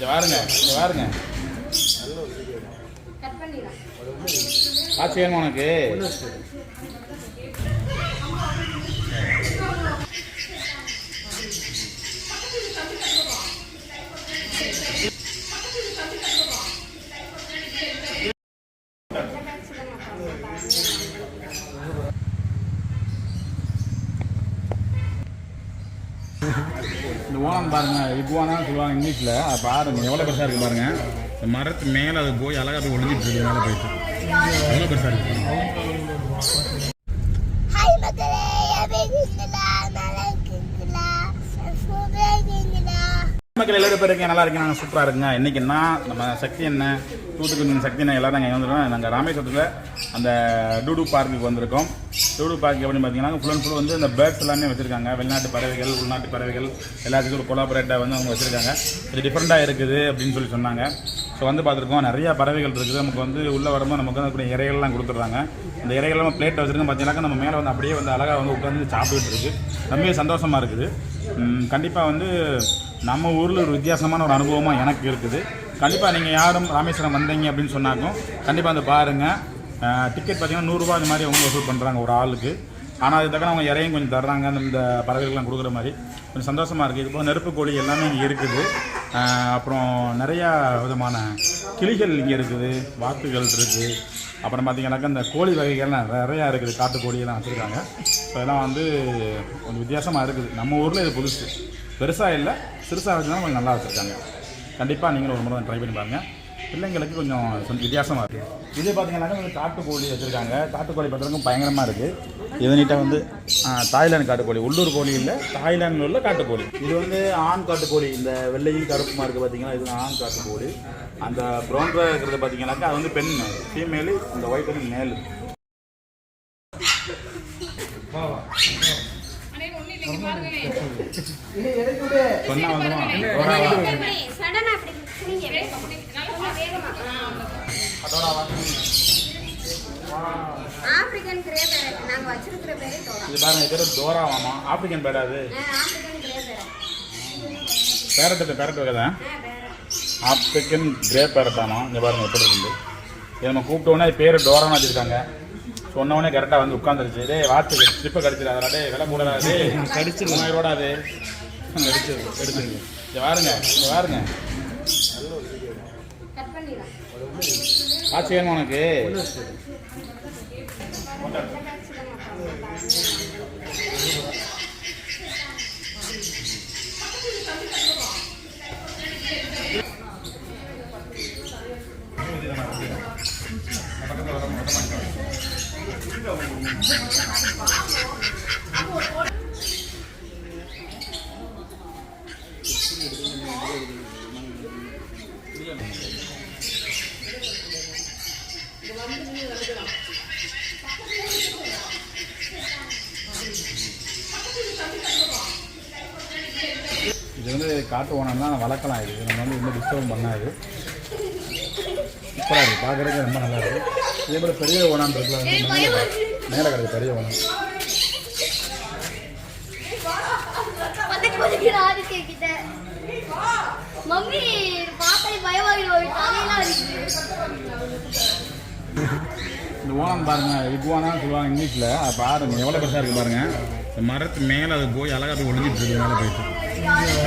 பாருங்க பாருங்க ஆச்சு வேணுமா உனக்கு? இந்த ஓணம் பாருங்க, இக்குவானான்னு சொல்லுவாங்க இங்கிலீஷில். அது பாருங்க எவ்வளோ பெருசாக இருக்குது பாருங்க. இந்த மரத்து மேலே அது போய் அழகாக போய் ஒழிஞ்சிட்டு இருக்கு. மேலே போயிட்டு எவ்வளோ பெருசாக இருக்கு. மக்கள் எல்லாரும் பேர் இருக்கேன், நல்லா இருக்கேன், நாங்கள் சூப்பராக இருக்குங்க. இன்றைக்கின்னா நம்ம சக்தி என்ன தூத்துக்குடி சக்தி என்ன எல்லோரும் நாங்கள் வந்துருக்கோம். நாங்கள் ராமேஸ்வரத்தில் அந்த டூடு பார்க்குக்கு வந்திருக்கோம். டூடு பார்க் எப்படின்னு பார்த்தீங்கன்னா ஃபுல் அண்ட் ஃபுல் வந்து இந்த பேர்ட்ஸ் எல்லாமே வச்சுருக்காங்க. வெளிநாட்டு பறவைகள், உள்நாட்டு பறவைகள் எல்லாத்துக்கும் ஒரு கொலாபரேட்டாக வந்து அவங்க வச்சுருக்காங்க. இது டிஃப்ரெண்ட்டாக இருக்குது அப்படின்னு சொல்லி சொன்னாங்க. ஸோ வந்து பார்த்துருக்கோம், நிறையா பறவைகள் இருக்குது. நமக்கு வந்து உள்ளே வரும்போது நமக்கு வந்து அப்படி இறைகள்லாம் கொடுத்துட்றாங்க. அந்த இறைகள்லாம் பிளேட்டை வச்சுருக்கோம். பார்த்தீங்கன்னாக்கா நம்ம மேலே வந்து அப்படியே வந்து அழகாக வந்து உட்காந்து சாப்பிட்டுட்டு இருக்குது. ரொம்பவே சந்தோஷமாக இருக்குது. கண்டிப்பாக வந்து நம்ம ஊரில் ஒரு வித்தியாசமான ஒரு அனுபவமாக எனக்கு இருக்குது. கண்டிப்பாக நீங்கள் யாரும் ராமேஸ்வரம் வந்தீங்க அப்படின்னு சொன்னாக்கும் கண்டிப்பாக வந்து பாருங்கள். டிக்கெட் பார்த்தீங்கன்னா 100 ரூபா இந்த மாதிரி அவங்க வசூல் பண்ணுறாங்க ஒரு ஆளுக்கு. ஆனால் அது தக்க அவங்க இறையும் கொஞ்சம் தர்றாங்க. இந்த பறவைகள்லாம் கொடுக்குற மாதிரி கொஞ்சம் சந்தோஷமாக இருக்குது. இது போல் நெருப்பு கோழி எல்லாமே இங்கே இருக்குது. அப்புறம் நிறையா விதமான கிளிகள் இங்கே இருக்குது, வாத்துகள் இருக்குது. அப்புறம் பார்த்திங்கனாக்கா இந்த கோழி வகைகள்லாம் நிறையா இருக்குது. காட்டுக்கோழியெல்லாம் வச்சுருக்காங்க. ஸோ இதெல்லாம் வந்து கொஞ்சம் வித்தியாசமாக இருக்குது. நம்ம ஊரில் இது புதுசு, பெருசாக இல்லை, சிறுசாக வச்சுதான் கொஞ்சம் நல்லா வச்சுருக்காங்க. கண்டிப்பாக நீங்களும் ஒரு முறை ட்ரை பண்ணி பாருங்கள். பிள்ளைங்களுக்கு கொஞ்சம் வித்தியாசமாக இருக்குது. இது பார்த்தீங்கன்னாக்கா வந்து காட்டுக்கோழி வச்சுருக்காங்க. காட்டுக்கோழி பார்த்துருக்கும் பயங்கரமாக இருக்குது. இது நீட்டாக வந்து தாய்லாந்து காட்டுக்கோழி, உள்ளூர் கோழி இல்லை, தாய்லாந்தில் உள்ள காட்டுக்கோழி. இது வந்து ஆண் காட்டுக்கோழி. இந்த வெள்ளையும் கருப்புமா இருக்குது பார்த்தீங்கன்னா, இது ஆண் காட்டுக்கோழி. அந்த ப்ரௌன் கலர் இருக்கிறது பார்த்தீங்கன்னாக்கா அது வந்து பெண், ஃபீமேலு. இந்த ஒயிட் வந்து மேலு. சொன்னா வந்துடும். ஆப்பிரிக்கன் கிரே பேரட் நாங்க வச்சிருக்கிற பேரே டோரா. இது பாருங்க, இது பேரு டோராவாமா. African parrot. அது ஆப்பிரிக்கன் கிரே பேரட். பேரட் வகை தான். ஆப்பிரிக்கன் கிரே பேரட்டாமா. இங்கே பாருங்க எப்படி இருக்குது. இது நம்ம கூப்பிட்ட உடனே பேர் டோரான்னு வச்சுருக்காங்க. சொன்ன உடனே கரெக்டாக வந்து உட்காந்துருச்சு. டே வாட்ஸ் ஸ்லிப்பை கடிச்சிடாதா, டே விலை கூடாது, கடிச்சு 3000 ரூபா. அது கடிச்சு எடுத்துருங்க. இங்கே பாருங்க, இங்கே பாருங்க. ஆச்சு வேணுமா உனக்கு? இது வந்து காட்டு ஓனம்னா வளர்க்கலாம். இது நம்ம வந்து இன்னும் டிஸ்டர்ப் பண்ணாது. சூப்பராக இருக்குது, பார்க்குறதுக்கு ரொம்ப நல்லா இருக்குது. இதே போல் பெரிய ஓனம் இருக்குல்ல, மேலே கிடக்கு பெரிய ஓனம். இந்த ஓனம் பாருங்க, இக்குவானான்னு சொல்லுவாங்க இங்கிலீஷில். அது பாருங்க எவ்வளோ பெருசாக இருக்குது பாருங்க. இந்த மரத்து மேலே அது போய் அழகாக போய் ஒழிஞ்சிட்டு இருக்கு. மேலே போயிட்டு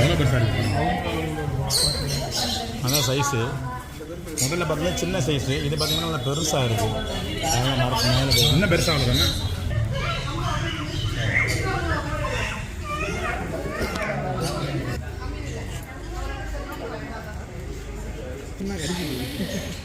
எவ்வளோ பெருசாக இருக்குது. அதான் சைஸு. முதல்ல பார்த்தீங்கன்னா சின்ன சைஸு, இது பார்த்தீங்கன்னா நல்லா பெருசாக இருக்குது. அதனால் மரத்து மேலே போய் இன்னும் பெருசாக இருக்குங்க. என்ன கிடைக்குது.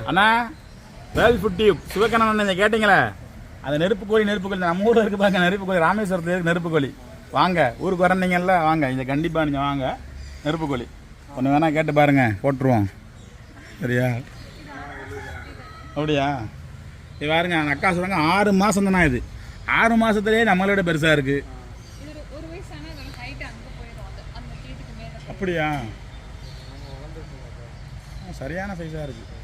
அண்ணா வேல் ஃபுட் டியூப் சிவகண்ணன் நீங்கள் கேட்டிங்களே அந்த நெருப்புக்கோழி நம்ம ஊரில் இருக்கு பாருங்க நெருப்புக்கோழி ராமேஸ்வரத்தில் இருக்கு நெருப்புக்கோழி வாங்க ஊருக்கு வரீங்கல்ல வாங்க இங்கே கண்டிப்பாக நீங்கள் வாங்க நெருப்புக்கோழி ஒன்று வேணால் கேட்டு பாருங்க போட்டுருவோம் சரியா அப்படியா இது பாருங்க அந்த அக்கா சொல்கிறாங்க 6 மாதம் தானே இது 6 மாதத்துலேயே நம்மளோட பெருசாக இருக்குது அப்படியா சரியான சைஸாக இருக்குது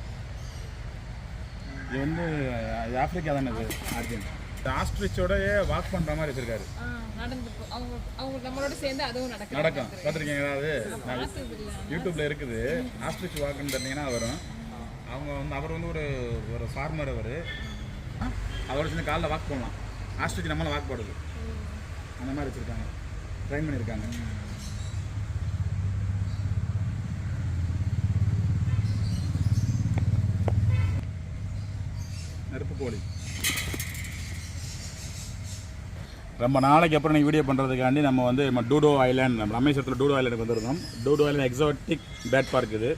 இது வந்து இது ஆப்பிரிக்கா தானே இது அர்ஜென்ட் ஆஸ்ட்ரிச்சோடய வாக் பண்ணுற மாதிரி வச்சிருக்காரு நடக்கும் பார்த்துருக்கீங்க ஏதாவது யூடியூப்ல இருக்குது ஆஸ்ட்ரிச் வாக்குன்னு தெரிஞ்சிங்கன்னா வரும் அவங்க வந்து அவர் வந்து ஒரு ஃபார்மர் அவரோட சேர்ந்து காலில் வாக் போடலாம் ஆஸ்ட்ரிச் நம்மளால் வாக் போடுது அந்த மாதிரி வச்சுருக்காங்க ட்ரைன் பண்ணியிருக்காங்க நெருப்புக்கோழி ரொம்ப நாளைக்கு அப்புறம் நீங்கள் வீடியோ பண்ணுறதுக்காண்டி நம்ம வந்து டூடோ ஐலாண்ட் நம்ம ராமேஸ்வரத்தில் டூடோ ஐலாண்டுக்கு வந்திருந்தோம் டூடோ ஐலாண்ட் எக்ஸாட்டிக் பேட் பார்க் இது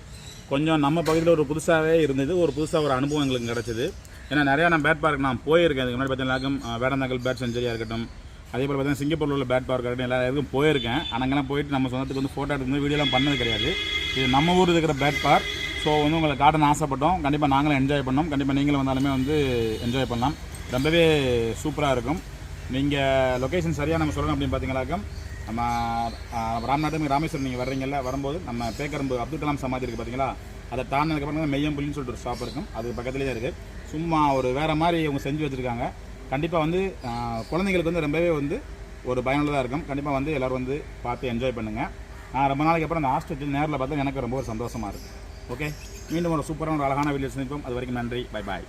கொஞ்சம் நம்ம பகுதியில் ஒரு புதுசாகவே இருந்தது ஒரு புதுசாக ஒரு அனுபவம் எங்களுக்கு கிடச்சிது ஏன்னா நிறையா நான் பேட் பார்க் நான் போயிருக்கேன் அதுக்கு முன்னாடி பார்த்தீங்கன்னா வேடந்தாங்கல் பேட் செஞ்சுரியாக இருக்கட்டும் அதே போல் பார்த்தீங்கன்னா சிங்கப்பூரில் உள்ள பேட் பார்க் இருக்கட்டும் எல்லா இடத்துக்கும் போயிருக்கேன் அங்கெல்லாம் போயிட்டு நம்ம சொந்தத்துக்கு வந்து ஃபோட்டோ எடுத்து வீடியோலாம் பண்ணது கிடையாது இது நம்ம ஊர் இருக்கிற பேட் பார்க் ஸோ வந்து உங்களை காட்டணும்னு ஆசைப்பட்டோம் கண்டிப்பாக நாங்களும் என்ஜாய் பண்ணோம் கண்டிப்பாக நீங்களும் வந்தாலுமே வந்து என்ஜாய் பண்ணலாம் ரொம்பவே சூப்பராக இருக்கும் நீங்கள் லொக்கேஷன் சரியாக நம்ம சொல்லணும் அப்படின்னு பார்த்தீங்கன்னாக்கா நம்ம ராமேஸ்வரம் நீங்கள் வர்றீங்கல்ல வரும்போது நம்ம பேக்கரம்பு அப்துல் கலாம் சமாதி இருக்குது பார்த்தீங்களா அதை தாண்டினதுக்கப்புறம் மெய்யம்புலின்னு சொல்லிட்டு ஒரு ஷாப் இருக்கும் அது பக்கத்துலேயே தான் இருக்குது சும்மா ஒரு வேறு மாதிரி அவங்க செஞ்சு வச்சுருக்காங்க கண்டிப்பாக வந்து குழந்தைங்களுக்கு வந்து ரொம்பவே வந்து ஒரு பயனுள்ளதாக இருக்கும் கண்டிப்பாக வந்து எல்லோரும் வந்து பார்த்து என்ஜாய் பண்ணுங்கள் நான் ரொம்ப நாளைக்கு அப்புறம் அந்த ஹாஸ்டல் நேரில் பார்த்தா எனக்கு ரொம்ப ஒரு சந்தோஷமாக இருக்குது ஓகே மீண்டும் ஒரு சூப்பரான ஒரு அழகான வீடியோ சந்திப்போம் அது வரைக்கும் நன்றி பை பாய்